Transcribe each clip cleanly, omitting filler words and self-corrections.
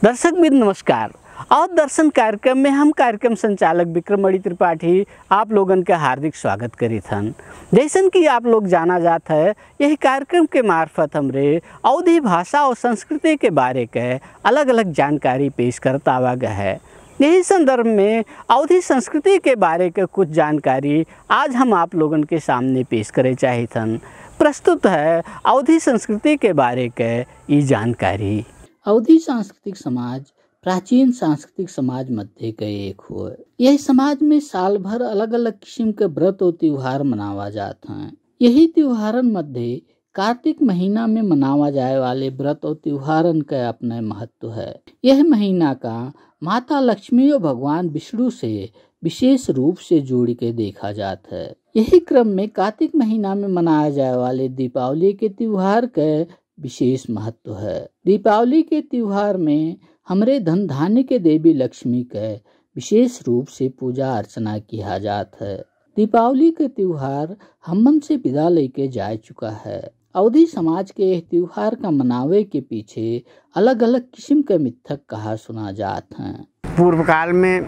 दर्शकबिंद नमस्कार। और दर्शन कार्यक्रम में हम कार्यक्रम संचालक विक्रमणि त्रिपाठी आप लोगन का हार्दिक स्वागत करी थन। जैसन कि आप लोग जाना जात है, यही कार्यक्रम के मार्फत हमरे अवधी भाषा और संस्कृति के बारे के अलग अलग जानकारी पेश करता आवा गया है। यही संदर्भ में अवधी संस्कृति के बारे के कुछ जानकारी आज हम आप लोगन के सामने पेश करे चाहे थन। प्रस्तुत है अवधी संस्कृति के बारे के ये जानकारी। अवधी सांस्कृतिक समाज प्राचीन सांस्कृतिक समाज मध्य के एक हो। यह समाज में साल भर अलग अलग किस्म के व्रत और त्योहार मनावा जाते हैं। यही त्योहारन मध्य कार्तिक महीना में मनावा जाए वाले व्रत और त्योहारन का अपना महत्व है। यह महीना का माता लक्ष्मी और भगवान विष्णु से विशेष रूप से जोड़ के देखा जाता है। यही क्रम में कार्तिक महीना में मनाए जाए वाले दीपावली के त्योहार का विशेष महत्व है। दीपावली के त्योहार में हमरे धन धान्य के देवी लक्ष्मी के विशेष रूप से पूजा अर्चना किया जाता है। दीपावली के त्योहार हमन से विदा लेके जा चुका है। अवधी समाज के इस त्योहार का मनावे के पीछे अलग अलग किस्म के मिथक कहा सुना जाते हैं। पूर्व काल में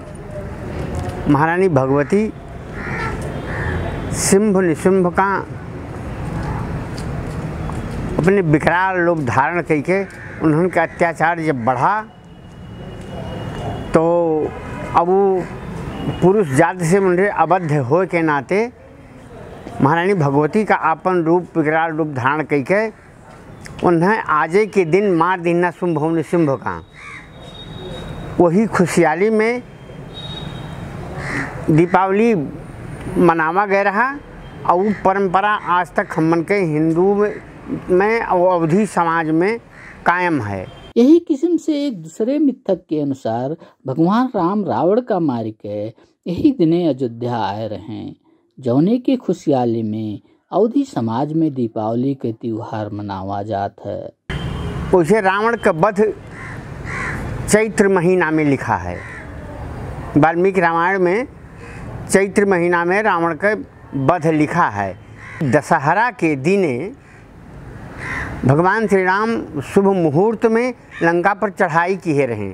महारानी भगवती सिंभ निशुंभ का अपने विकराल रूप धारण करके उन्होंने अत्याचार जब बढ़ा तो अब वो पुरुष जाति से उन्हें अबद्ध हो के नाते महारानी भगवती का अपन रूप विकराल रूप धारण करके उन्हें आजे के दिन मार देना शुंभ निशुंभ का। वही खुशहाली में दीपावली मनावा गया रहा और वो परंपरा आज तक हमन के हिंदू में और अवधी समाज में कायम है। यही किस्म से एक दूसरे मिथक के अनुसार भगवान राम रावण का मार के यही दिने अयोध्या आए रहे, जौने की खुशहाली में अवधी समाज में दीपावली के त्योहार मनावा जाता है। उसे रावण का वध चैत्र महीना में लिखा है। वाल्मीकि रामायण में चैत्र महीना में रावण का वध लिखा है। दशहरा के दिने भगवान श्री राम शुभ मुहूर्त में लंका पर चढ़ाई किए रहे,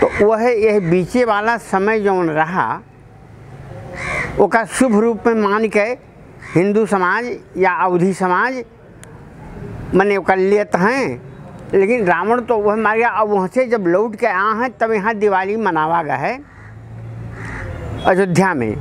तो वह यह बीचे वाला समय जौन रहा उसका शुभ रूप में मान के हिंदू समाज या अवधी समाज मने उसका लेते हैं। लेकिन रावण तो वह मार गया। अब वहाँ से जब लौट के आए हैं तब यहाँ दिवाली मनावा गया है अयोध्या में,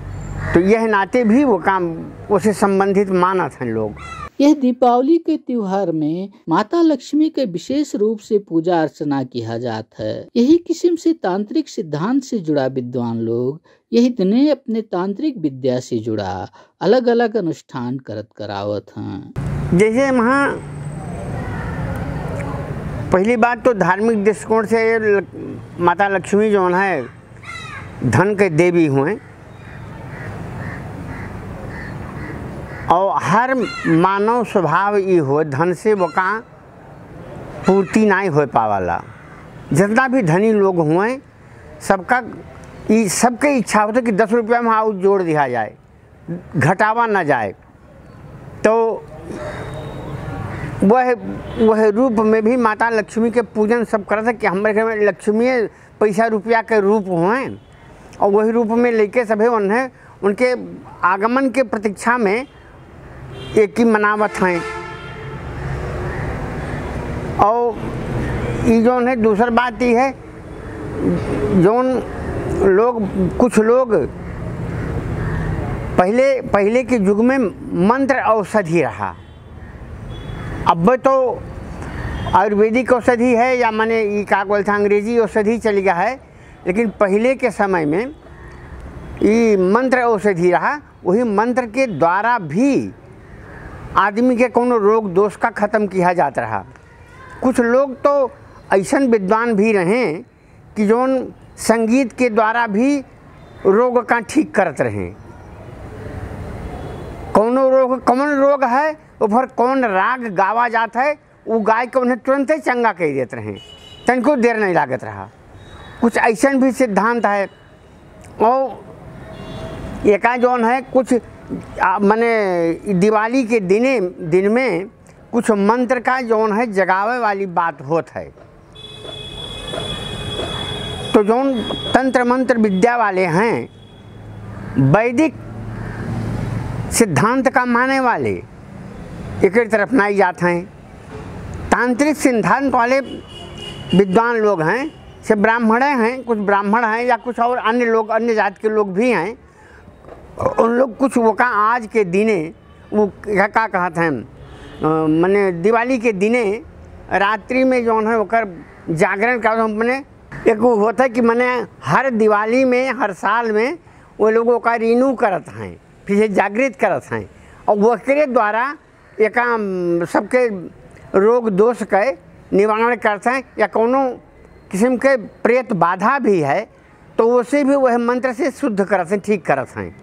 तो यह नाते भी वो काम उसे संबंधित माना था लोग। यह दीपावली के त्योहार में माता लक्ष्मी के विशेष रूप से पूजा अर्चना किया जाता है। यही किस्म से तांत्रिक सिद्धांत से जुड़ा विद्वान लोग यही दिने अपने तांत्रिक विद्या से जुड़ा अलग अलग अनुष्ठान करत करावत हैं। जैसे वहाँ पहली बात तो धार्मिक दृष्टिकोण से माता लक्ष्मी जो है धन के देवी हुए और हर मानव स्वभाव ये हो धन से वो का पूर्ति नहीं हो पावाला। जितना भी धनी लोग हुए सबके इच्छा होता है कि 10 रुपया में और जोड़ दिया जाए, घटावा ना जाए। तो वह रूप में भी माता लक्ष्मी के पूजन सब करते हैं कि हमारे घर में लक्ष्मी पैसा रुपया के रूप हुए और वही रूप में लेके सभी उन्हें उनके आगमन के प्रतीक्षा में एक ही मनावत हैं। और ये जो है दूसरी बात ये है जोन लोग कुछ लोग पहले के युग में मंत्र औषधि रहा। अब तो आयुर्वेदिक औषधि है या माने ये क्या बोलते हैं अंग्रेजी औषधि चल गया है, लेकिन पहले के समय में ये मंत्र औषधि रहा। वही मंत्र के द्वारा भी आदमी के कोनो रोग दोष का ख़त्म किया जाता रहा। कुछ लोग तो ऐसा विद्वान भी रहे कि जोन संगीत के द्वारा भी रोग का ठीक करते रहे। कौनो रोग कौन रोग है वो पर कौन राग गावा जाता है वो गाय के उन्हें तुरंत ही चंगा कह देते रहे, तनको देर नहीं लागत रहा। कुछ ऐसा भी सिद्धांत है। और एका जौन है कुछ माने दिवाली के दिन में कुछ मंत्र का जौन है जगावे वाली बात होत है। तो जौन तंत्र मंत्र विद्या वाले हैं, वैदिक सिद्धांत का माने वाले एक तरफ नहीं जाते हैं। तांत्रिक सिद्धांत वाले विद्वान लोग हैं, से ब्राह्मण हैं, कुछ ब्राह्मण हैं या कुछ और अन्य लोग, अन्य जात के लोग भी हैं। उन लोग कुछ वो का आज के दिने वो क्या कहते हैं, मैंने दिवाली के दिने रात्रि में जो है ओकर जागरण का मैंने एक वो होता है कि मैंने हर दिवाली में हर साल में वो लोगों का रिन्यू करत हैं, फिर से जागृत करत हैं और वकरे द्वारा एक सबके रोग दोष के निवारण करते हैं। या कोनो किस्म के प्रेत बाधा भी है तो उसे भी वह मंत्र से शुद्ध करत हैं, ठीक करत हैं।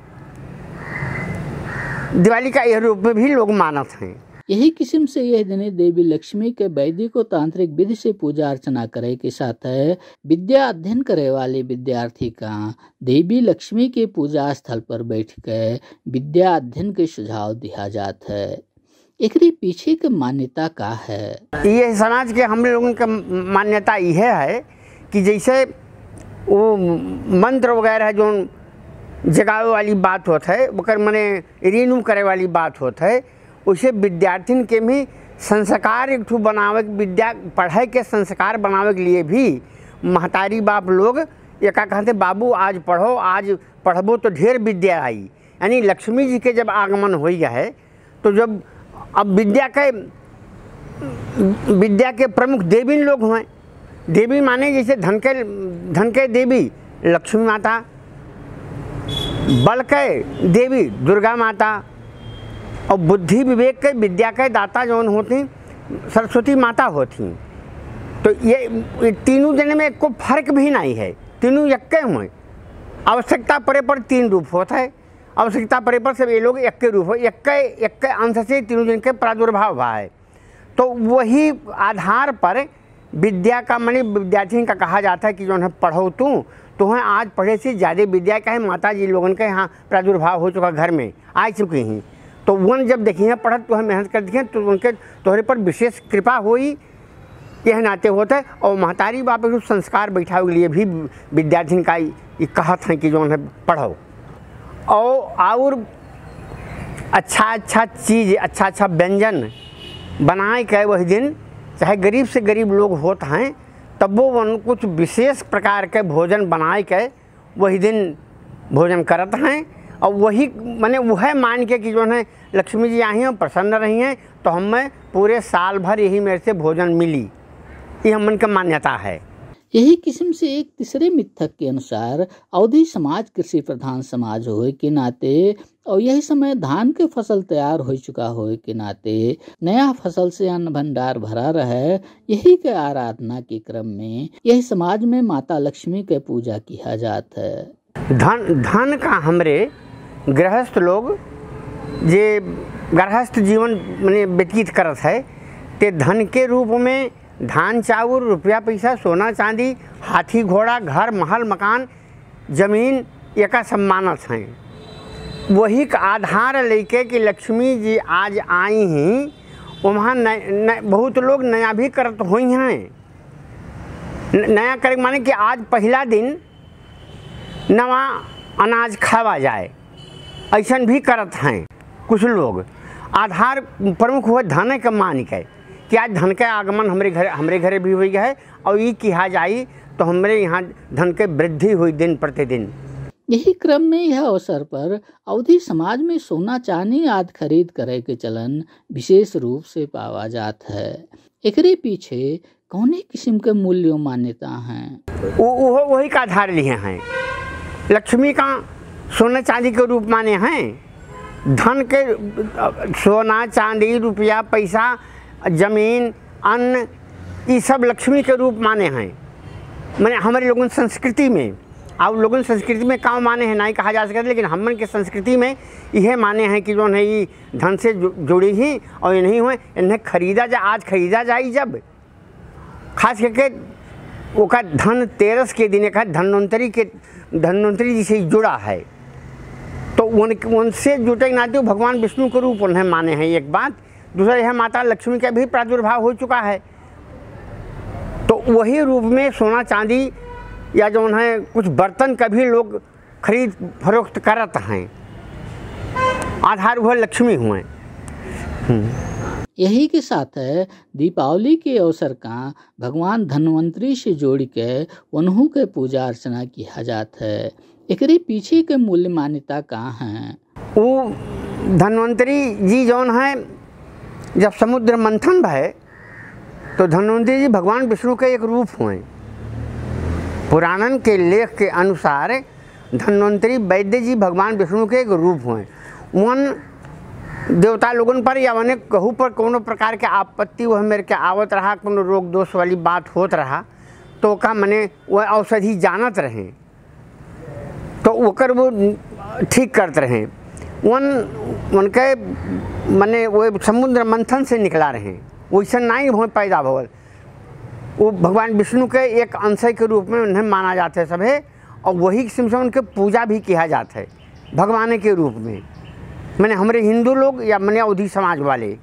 दिवाली का यह रूप में भी लोग मानत हैं। यही किस्म से यह दिन देवी लक्ष्मी के वैदिक और तांत्रिक विधि से पूजा अर्चना करे के साथ है विद्या अध्ययन करे वाले विद्यार्थी का देवी लक्ष्मी के पूजा स्थल पर बैठ के विद्या अध्ययन के सुझाव दिया जाता है। एकरे पीछे के मान्यता का है? ये समाज के हम लोगों का मान्यता यह है कि जैसे वो मंत्र वगैरह जो जगावे वाली बात होता है, ओकर मने रिन्यू करे वाली बात होता है, उसे विद्यार्थिन के भी संस्कार एक ठू बनावे, विद्या पढ़ाई के संस्कार बनावे के लिए भी महतारी बाप लोग ये क्या कहते, बाबू आज पढ़ो, आज पढ़बो तो ढेर विद्या आई। यानी लक्ष्मी जी के जब आगमन हो गया है तो जब अब विद्या के प्रमुख देवी लोग हैं। देवी माने जैसे धन के देवी लक्ष्मी माता, बल के देवी दुर्गा माता और बुद्धि विवेक के विद्या के दाता जौन होती सरस्वती माता होती। तो ये तीनों जने में कोई फर्क भी नहीं है, तीनों यक्के हुए। आवश्यकता पड़े पर तीन रूप होता है, आवश्यकता पड़े पर सब ये लोग एक रूप हो, एक अंश से तीनों जन के प्रादुर्भाव हुआ है। तो वही आधार पर विद्या का माने विद्यार्थी का कहा जाता है कि जो है पढ़ो तो है आज पढ़े से ज़्यादा विद्या का है माता जी लोगों के यहाँ प्रादुर्भाव हो चुका, घर में आ चुकी हैं। तो वन जब देखिए पढ़त तो है मेहनत कर दिखे तो उनके तोहरे पर विशेष कृपा हुई, यह नाते होता है। और महतारी बाप के संस्कार बैठावे के लिए भी विद्यार्थी का ये कहत है कि जो है पढ़ो और अच्छा चीज़, अच्छा व्यंजन बनाए के वही दिन, चाहे गरीब से गरीब लोग होते हैं तब वो कुछ विशेष प्रकार के भोजन बनाए के वही दिन भोजन करते हैं। और वही मैंने वह मान के कि जो है लक्ष्मी जी आई हैं, प्रसन्न रही हैं, तो हमें पूरे साल भर यही मेरे से भोजन मिली, ये हम मन का मान्यता है। यही किस्म से एक तीसरे मिथक के अनुसार अवधी समाज कृषि प्रधान समाज होए के नाते और यही समय धान के फसल तैयार हो चुका होए के नाते नया फसल से अन्न भंडार भरा रहे, यही के आराधना के क्रम में यही समाज में माता लक्ष्मी के पूजा किया जाता है। धन का हमरे गृहस्थ लोग जे गृहस्थ जीवन मैंने व्यतीत करत है, ते धन के रूप में धान चाउर रुपया पैसा सोना चांदी हाथी घोड़ा घर महल मकान जमीन एक सम्मानत हैं। वही का आधार लेके कि लक्ष्मी जी आज आई हैं, वहाँ बहुत लोग नया भी करत हुई हैं। नया करे माने कि आज पहला दिन नवा अनाज खावा जाए, ऐसा भी करत हैं कुछ लोग। आधार प्रमुख हुआ धन के मान के कि आज धन के आगमन हमरे घरे भी हुई है और ये किया जाए तो हमारे यहाँ धन के वृद्धि हुई दिन प्रतिदिन। यही क्रम में यह अवसर पर अवधी समाज में सोना चांदी आदि खरीद करे के चलन विशेष रूप से पावा जाता है। एकरे पीछे कौने किस्म के मूल्यों मान्यता हैं? वही का आधार लिए हैं। लक्ष्मी का सोना चांदी के रूप माने हैं, धन के सोना चांदी रुपया पैसा जमीन अन्न ये सब लक्ष्मी के रूप माने हैं। मैंने हमारे लोगों संस्कृति में और लोगों संस्कृति में काम माने हैं नहीं कहा जा सकता, लेकिन हमन के संस्कृति में यह माने हैं कि जो है ये धन से जुड़ी ही और ये नहीं हुए इन्हें खरीदा जा, आज खरीदा जाए जब खास करके वो का धन तेरस के दिन का धन्वंतरी जी से जुड़ा है, तो उनसे जुटे नाते भगवान विष्णु के रूप उन्हें माने हैं एक बात। दूसरा यह माता लक्ष्मी का भी प्रादुर्भाव हो चुका है। तो वही रूप में सोना चांदी या जो है कुछ बर्तन का भी लोग खरीद फरोख्त करत हैं, आधार वह लक्ष्मी हुए। यही के साथ दीपावली के अवसर का भगवान धन्वंतरी से जोड़ के उन्हों के पूजा अर्चना किया जाता है। एकरे पीछे के मूल्य मान्यता कहाँ है? वो धन्वंतरी जी जौन है, जब समुद्र मंथन भय तो धन्वंतरी जी भगवान विष्णु के एक रूप हुए। पुराणन के लेख के अनुसार धन्वंतरी वैद्य जी भगवान विष्णु के एक रूप हुए। वन देवता लोगन पर या वन कहू पर कोनो प्रकार के आपत्ति वह मेरे के आवत रहा, कोनो रोग दोष वाली बात होत रहा तो का मने वह औषधि जानत रहे तो ओकर वो ठीक करत रहे। उनके मने वो समुद्र मंथन से निकला रहे, वैसा नहीं हो पैदा भवल। वो भगवान विष्णु के एक अंश के रूप में उन्हें माना जाता है सभे, और वही किस्म से उनके पूजा भी किया जाता है भगवान के रूप में, मैंने हमारे हिंदू लोग या मैंने अवधी समाज वाले।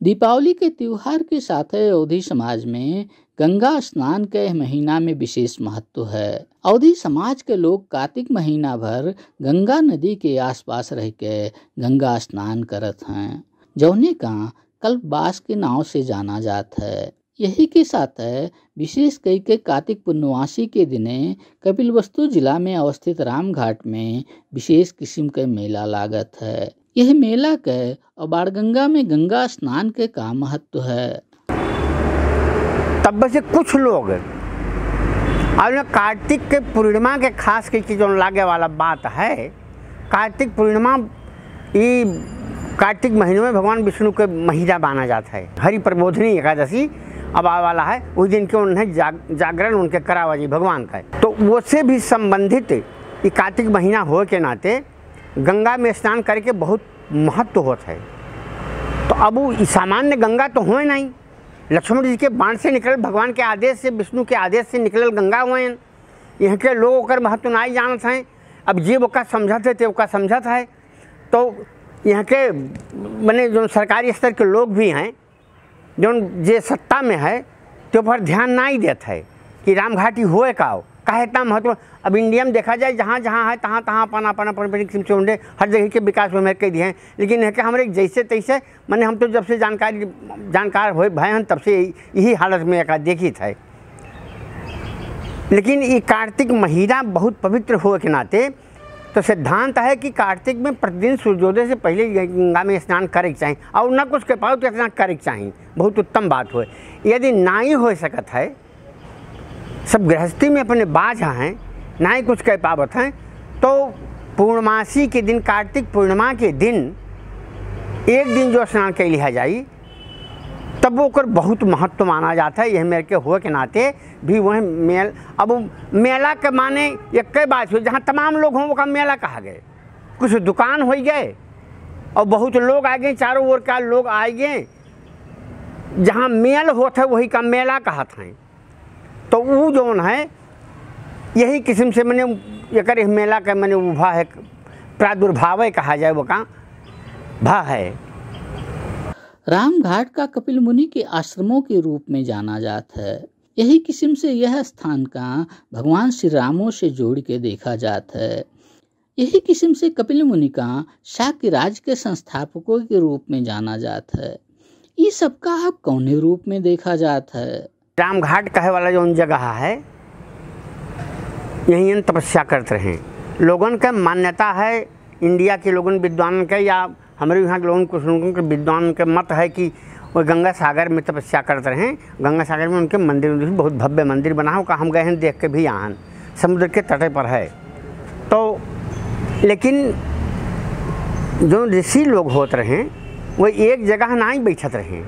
दीपावली के त्योहार के साथ अवधी समाज में गंगा स्नान के महीना में विशेष महत्व है। अवधी समाज के लोग कार्तिक महीना भर गंगा नदी के आसपास रह के गंगा स्नान करत हैं, जौने का कल्पवास के नाव से जाना जाता है। यही के साथ विशेष कई के कार्तिक पूर्णवासी के दिने कपिलवस्तु जिला में अवस्थित रामघाट में विशेष किस्म के मेला लागत है। यह मेला के और बाणगंगा में गंगा स्नान के का महत्व है? तब से कुछ लोग और कार्तिक के पूर्णिमा के खास के जो लागे वाला बात है, कार्तिक पूर्णिमा ये कार्तिक महीने में भगवान विष्णु के महीना माना जाता है। हरि प्रबोधनी एकादशी अब आने वाला है, उस दिन के उन्हें जागरण उनके करावा जी भगवान का है। तो वो से भी संबंधित ये कार्तिक महीना हो के नाते गंगा में स्नान करके बहुत महत्व होता है। तो अब वो सामान्य गंगा तो हो नहीं, लक्ष्मण जी के बाण से निकल भगवान के आदेश से, विष्णु के आदेश से निकलल गंगा हुए। यहाँ के लोग ओकर महत्व नहीं जानते हैं। अब जे ओका समझते थे ओका समझत है। तो यहाँ के मैंने जो सरकारी स्तर के लोग भी हैं जो जे सत्ता में है तो पर ध्यान नहीं देता है कि रामघाटी होए का काहे इतना महत्व। अब इंडिया में देखा जाए जहाँ जहाँ है तहाँ तहाँ अपन किस्म से उन्हें हर जगह के विकास में कह दिए हैं, लेकिन है कि हमारे जैसे तैसे मैंने हम तो जब से जानकार हुए भय हैं तब से यही हालत में एक देखी था। लेकिन ये कार्तिक महीना बहुत पवित्र हो के नाते तो सिद्धांत है कि कार्तिक में प्रतिदिन सूर्योदय से पहले गंगा में स्नान करे के चाहिए, और न कुछ कह पाओ तो स्नान करे के चाहिए, बहुत उत्तम बात हो। यदि ना ही हो सकत है, सब गृहस्थी में अपने बाझ हैं, ना ही कुछ कह पावत हैं, तो पूर्णमासी के दिन कार्तिक पूर्णिमा के दिन एक दिन जो स्नान कर लिया जाए तब वो कर बहुत महत्व माना जाता है। यह मेरे के हो के नाते भी वह मेल, अब मेला के माने एक कई बात हो जहाँ तमाम लोग हों वो का मेला कहा गए, कुछ दुकान हो गए और बहुत लोग आ गए, चारों ओर का लोग आ गए, जहाँ मेल होता है वही का मेला कहा था। तो वो जो है यही किस्म से मैंने एक मेला का मैंने उभा है, प्रादुर्भाव कहा जाए वो का भा है। रामघाट का कपिल मुनि के आश्रमों के रूप में जाना जाता है। यही किस्म से यह स्थान का भगवान श्री रामों से जोड़ के देखा जाता है। यही किस्म से कपिल मुनि का शाक्य राज के संस्थापकों के रूप में जाना जाता है। ये सबका अब कौन रूप में देखा जाता है? रामघाट कहे वाला जो जगह है यहीं तपस्या करते रहे लोगों का मान्यता है। इंडिया के लोगों विद्वान के या हमारे यहाँ के लोगों कुछ लोगों के विद्वान के मत है कि वो गंगा सागर में तपस्या करते रहे। गंगा सागर में उनके मंदिर बहुत भव्य मंदिर बना हो, हम गए हैं देख के भी आन, समुद्र के तट पर है। तो लेकिन जो ऋषि लोग होते रहे वो एक जगह ना ही बैठत रहे,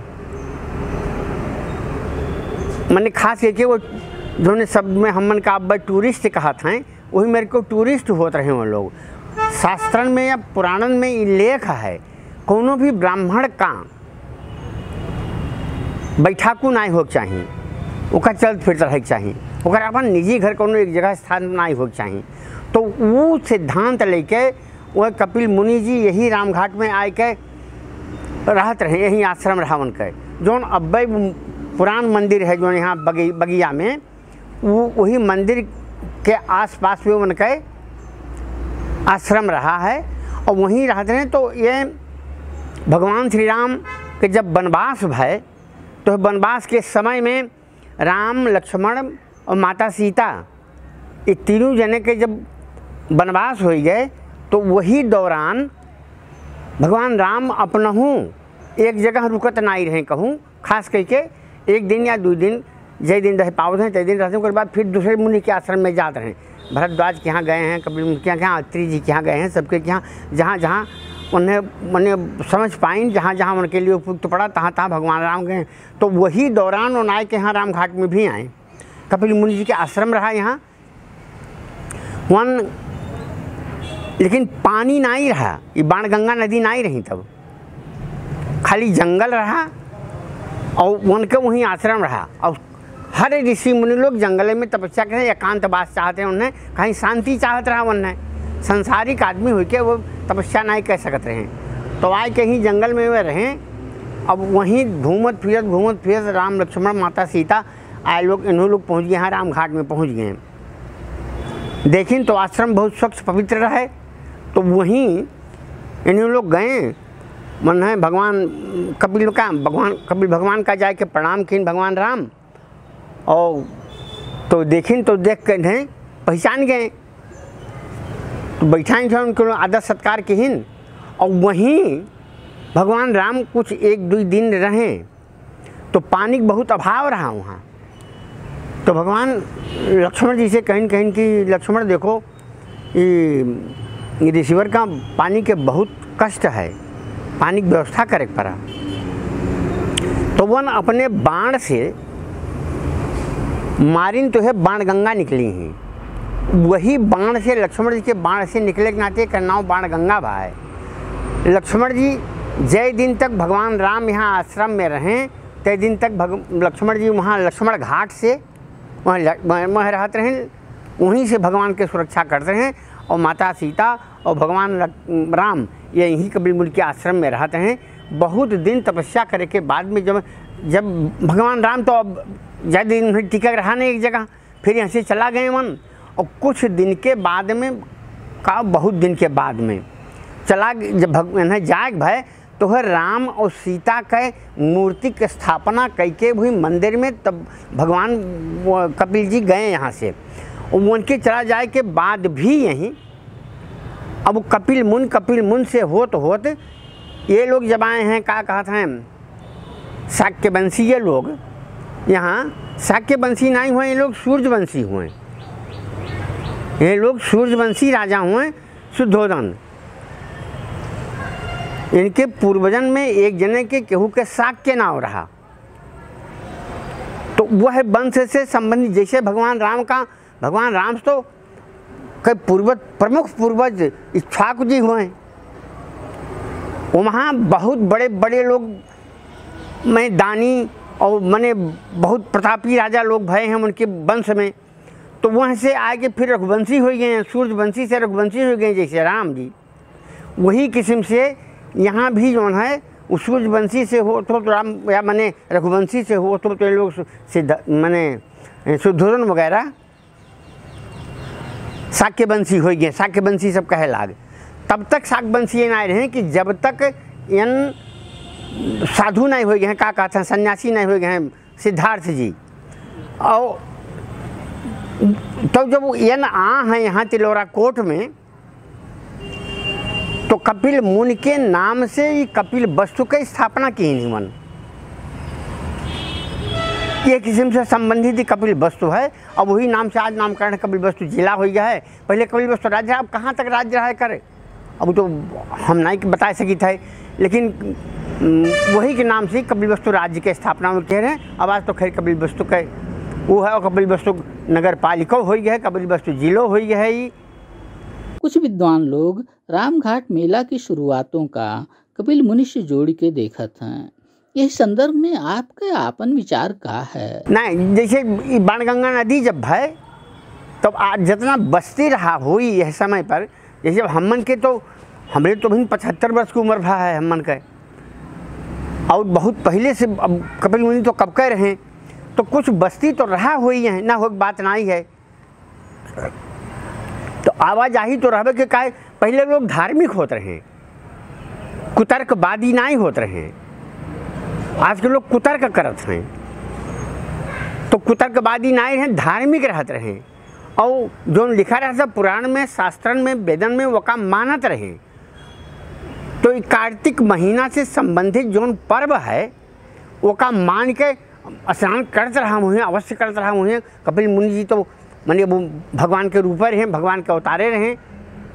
मैंने खास करके वो जो सब में हमन का अब टूरिस्ट कहा था वही मेरे को टूरिस्ट होते रहे वो लोग। शास्त्रन में या पुराणन में ये लेख है कोनो भी ब्राह्मण का बैठाकू नहीं हो चाहिए, ओका चलत फिरत रहे चाहिए, ओकर अपन निजी घर कोनो एक जगह स्थान नहीं हो चाहिए। तो वो सिद्धांत लेके वह कपिल मुनि जी यही रामघाट में आए के रहत रहे, यही आश्रम रहा उनका। जौन अब्बे पुरान मंदिर है जो यहाँ बगिया में, वो वही मंदिर के आसपास में उनका आश्रम रहा है और वहीं रहते हैं। तो ये भगवान श्री राम के जब वनवास भय, तो वनवास के समय में राम, लक्ष्मण और माता सीता ये तीनों जने के जब वनवास हो गए, तो वही दौरान भगवान राम अपनहू एक जगह रुकत नहीं रहे कहूँ, खास करके एक दिन या 2 दिन जय दिन रह पावत हैं, तय दिन रहते हैं। उसके बाद फिर दूसरे मुनि के आश्रम में जाते हैं। भरद्वाज के यहाँ गए हैं, कपिल मुनि के यहाँ, अत्रि जी के यहाँ गए हैं, सबके यहाँ जहाँ जहाँ उन्हें मैंने समझ पाई, जहाँ जहाँ उनके लिए उपयुक्त पड़ा, तहाँ तहाँ भगवान राम गए। तो वही दौरान उन्नाय के यहाँ राम घाट में भी आए। कपिल मुनि जी के आश्रम रहा यहाँ वन, लेकिन पानी नहीं रहा, ये बाणगंगा नदी नहीं रही, तब खाली जंगल रहा और उनके वहीं आश्रम रहा। और हर ऋषि मुनि लोग जंगल में तपस्या करें, एकांतवास चाहते हैं, उन्हें कहीं शांति चाहत रहा। उन्हें संसारिक आदमी हो के वो तपस्या नहीं कर सकते रहे, तो आए कहीं जंगल में वे रहें। अब वहीं घूमत फिरत राम, लक्ष्मण, माता सीता आए लोग, इन्हों लोग पहुँच गए हैं, राम घाट में पहुँच गए हैं। देखें तो आश्रम बहुत स्वच्छ पवित्र रहे। तो वहीं इन्हीं लोग गए, मन है भगवान कपिल भगवान का जाके प्रणाम किन भगवान राम, और तो देखें तो देख कर नहीं पहचान गए, तो बैठाएँ थे उनको आदर सत्कार किन। और वहीं भगवान राम कुछ 1-2 दिन रहे, तो पानी का बहुत अभाव रहा वहाँ। तो भगवान लक्ष्मण जी से कहीं कि लक्ष्मण देखो, ये ऋषिवर का पानी के बहुत कष्ट है, पानी की व्यवस्था करे पड़ा। तो वन अपने बाण से मारिन, तो है बाण गंगा निकली हैं। वही बाण से, लक्ष्मण जी के बाण से निकले के नाते का नाम बाण गंगा बा है। लक्ष्मण जी जय दिन तक भगवान राम यहाँ आश्रम में रहें, तय दिन तक लक्ष्मण जी वहाँ लक्ष्मण घाट से वहाँ रहते हैं, वहीं से भगवान के सुरक्षा करते हैं। और माता सीता और भगवान राम यहीं कपिल मुनि के आश्रम में रहते हैं। बहुत दिन तपस्या करे के बाद में जब भगवान राम तो अब ज़्यादा दिन टिका रहा नहीं एक जगह, फिर यहाँ से चला गए मन। और कुछ दिन के बाद में बहुत दिन के बाद में चला, जब जाग भय, तो है राम और सीता के मूर्ति की स्थापना करके हुई मंदिर में। तब भगवान कपिल जी गए यहाँ से, और उनके चला जाए के बाद भी यहीं अब कपिल मुन से होत ये लोग जब आए हैं, क्या कहते हैं, शाक्यवंशी। ये लोग यहाँ शाक्यवंशी नहीं हुए, ये लोग सूर्यवंशी हुए। ये लोग सूर्यवंशी राजा हुए शुद्धोधन। इनके पूर्वजन में एक जने के केहू के शाक्य नाम रहा, तो वह वंश से संबंधित। जैसे भगवान राम तो कई प्रमुख पूर्वज इक्ष्वाकु जी हुए, वहाँ बहुत बड़े बड़े लोग में दानी और मने बहुत प्रतापी राजा लोग भय हैं उनके वंश में। तो वहाँ से आके फिर रघुवंशी हो गए हैं, सूर्यवंशी से रघुवंशी हो गए जैसे राम जी। वही किस्म से यहाँ भी जो है उस सूर्यवंशी से हो तो राम, या मने रघुवंशी से हो तो ये लोग सिद्ध मने शुद्धोधन वगैरह शाक्यवंशी हो गए। शाक्यवंशी सब कहे लाग। तब तक शाक्यवंशी ये नहीं रहे कि जब तक यन साधु नहीं हो गए हैं, क्या कहते हैं, सन्यासी नहीं हो गए हैं सिद्धार्थ जी। और तो जब यन हैं यहाँ तिलोरा कोट में, तो कपिल मुनि के नाम से ही कपिल वस्तु की स्थापना की निमन। ये किस्म से संबंधित कपिल वस्तु है, और वही नाम से आज नामकरण कपिल वस्तु जिला हो गया है। पहले कपिल वस्तु राज्य, अब कहाँ तक राज्य रहा करे अब तो हम नहीं बता सकी थे, लेकिन वही के नाम से कपिल वस्तु राज्य के स्थापना में कह रहे हैं। अब आज तो खैर कपिल वस्तु के वो है, और कपिल वस्तु नगर पालिका हो गया है, कपिल वस्तु जिलो हो गया है। कुछ विद्वान लोग रामघाट मेला की शुरुआतों का कपिल मुनि से जोड़ के देखत हैं। इस संदर्भ में आपका आपन विचार का है? नहीं, जैसे बाणगंगा नदी जब है तब तो आज जितना बस्ती रहा हुई यह समय पर, जैसे हमन के तो हमरे तो भी 75 वर्ष की उम्र भा है हमन के, और बहुत पहले से अब कपिल मुनि तो कब कह रहे हैं, तो कुछ बस्ती तो रहा हुई है ना, हो बात ना ही है। तो आवाजाही तो रहबे के काहे, पहले लोग धार्मिक होते रहे, कुतर्कवादी नहीं होते रहे। आज के लोग कुतर्क करत हैं, तो कुतर्कवादी नहीं रहे, धार्मिक रहते रहे। और जो लिखा रहा सब पुराण में, शास्त्रन में, वेदन में, वो का मानत रहे। तो कार्तिक महीना से संबंधित जो पर्व है वो का मान के स्नान करते रहा हुए, अवश्य करते रहा हुए। कपिल मुनि जी तो माने वो भगवान के रूप रहे, भगवान के अवतारे रहे,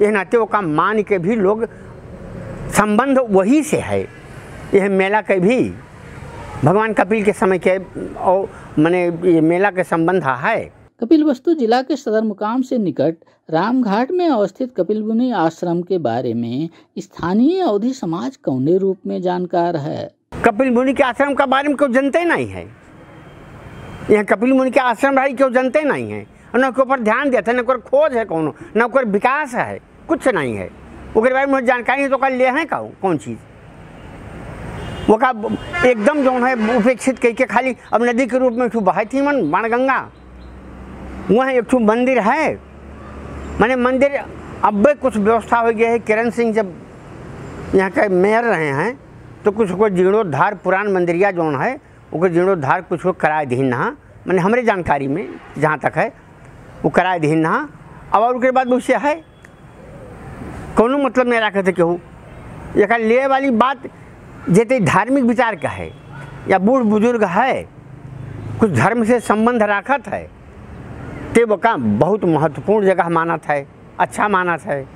यह नाते वो का मान के भी लोग संबंध वही से है। यह मेला के भी भगवान कपिल के समय के और माने ये मेला के संबंध है। कपिलवस्तु जिला के सदर मुकाम से निकट रामघाट में अवस्थित कपिल मुनि आश्रम के बारे में स्थानीय अवधी समाज कौने रूप में जानकार है? कपिल मुनि के आश्रम के बारे में क्यों जानते नहीं है। यह कपिल मुनि के आश्रम भाई क्यों जानते नहीं है, न के ऊपर ध्यान देते, न कोई खोज है कौन, न कोई विकास है, कुछ नहीं है। उसके बारे में जानकारी है तो कल ले है का कौन चीज़ वो का एकदम जो है उपेक्षित कह के खाली अब नदी के रूप में बहाई थी मन बाणगंगा। वहाँ एक मंदिर है, माने मंदिर अब कुछ व्यवस्था हो गया है। किरण सिंह जब यहाँ के मेयर रहे हैं तो कुछ को जीर्णोद्धार पुरान मंदिरिया जो है वो जीर्णोद्धार कुछ को कराए दीन ना, मैंने हमारे जानकारी में जहाँ तक है वो कराए दीन ना। अब और उसके बाद उससे है कोनो मतलब नहीं रखते थे केहू। एक ले वाली बात जैसे धार्मिक विचार का है या बूढ़ बुजुर्ग है, कुछ धर्म से संबंध रखत है, ते वो का बहुत महत्वपूर्ण जगह मानत है, अच्छा मानत है।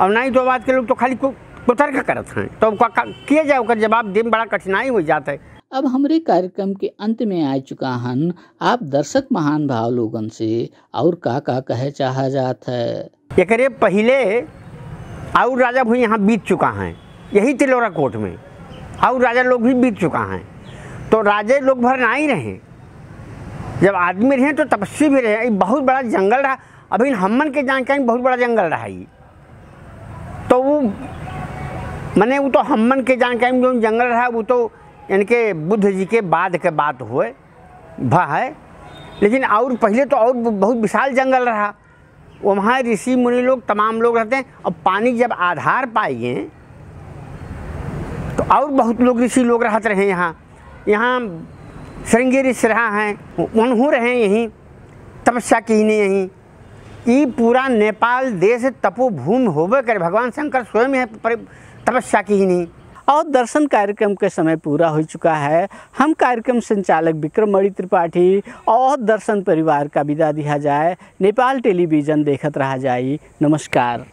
और नहीं तो बात के लोग तो खाली कुतर्क करत हैं, तो किए जाए उसका जवाब देने बड़ा कठिनाई हो जाता है। अब हमारे कार्यक्रम के अंत में आ चुका हन, आप दर्शक महान भाव लोगन से और का कहे चाहा जात है? एकरे पहले और राजा भी यहाँ बीत चुका है, यही तिलोरा कोट में और राजा लोग भी बीत चुका हैं। तो राजे लोग भर ना ही रहे, जब आदमी रहे तो तपस्वी भी रहे। बहुत बड़ा जंगल रहा, अभी हमन के जानकारी बहुत बड़ा जंगल रहा ये। तो वो मैंने वो तो हमन के जानकारी में जो जंगल रहा वो तो इनके बुद्ध जी के बाद के बात हुए है। लेकिन और पहले तो और बहुत विशाल जंगल रहा, वहाँ ऋषि मुनि लोग तमाम लोग रहते हैं। अब पानी जब आधार पाएंगे तो और बहुत लोग ऋषि लोग रहते रहे यहाँ श्रृंगेरी से रहा है, उन्हों रहे यहीं तपस्या की नहीं यहीं। ये पूरा नेपाल देश तपोभूमि होवे करे, भगवान शंकर स्वयं है तपस्या की ही नहीं। और दर्शन कार्यक्रम के समय पूरा हो चुका है। हम कार्यक्रम संचालक विक्रमणि त्रिपाठी और दर्शन परिवार का विदा दिया जाए। नेपाल टेलीविजन देखत रहा जाए। नमस्कार।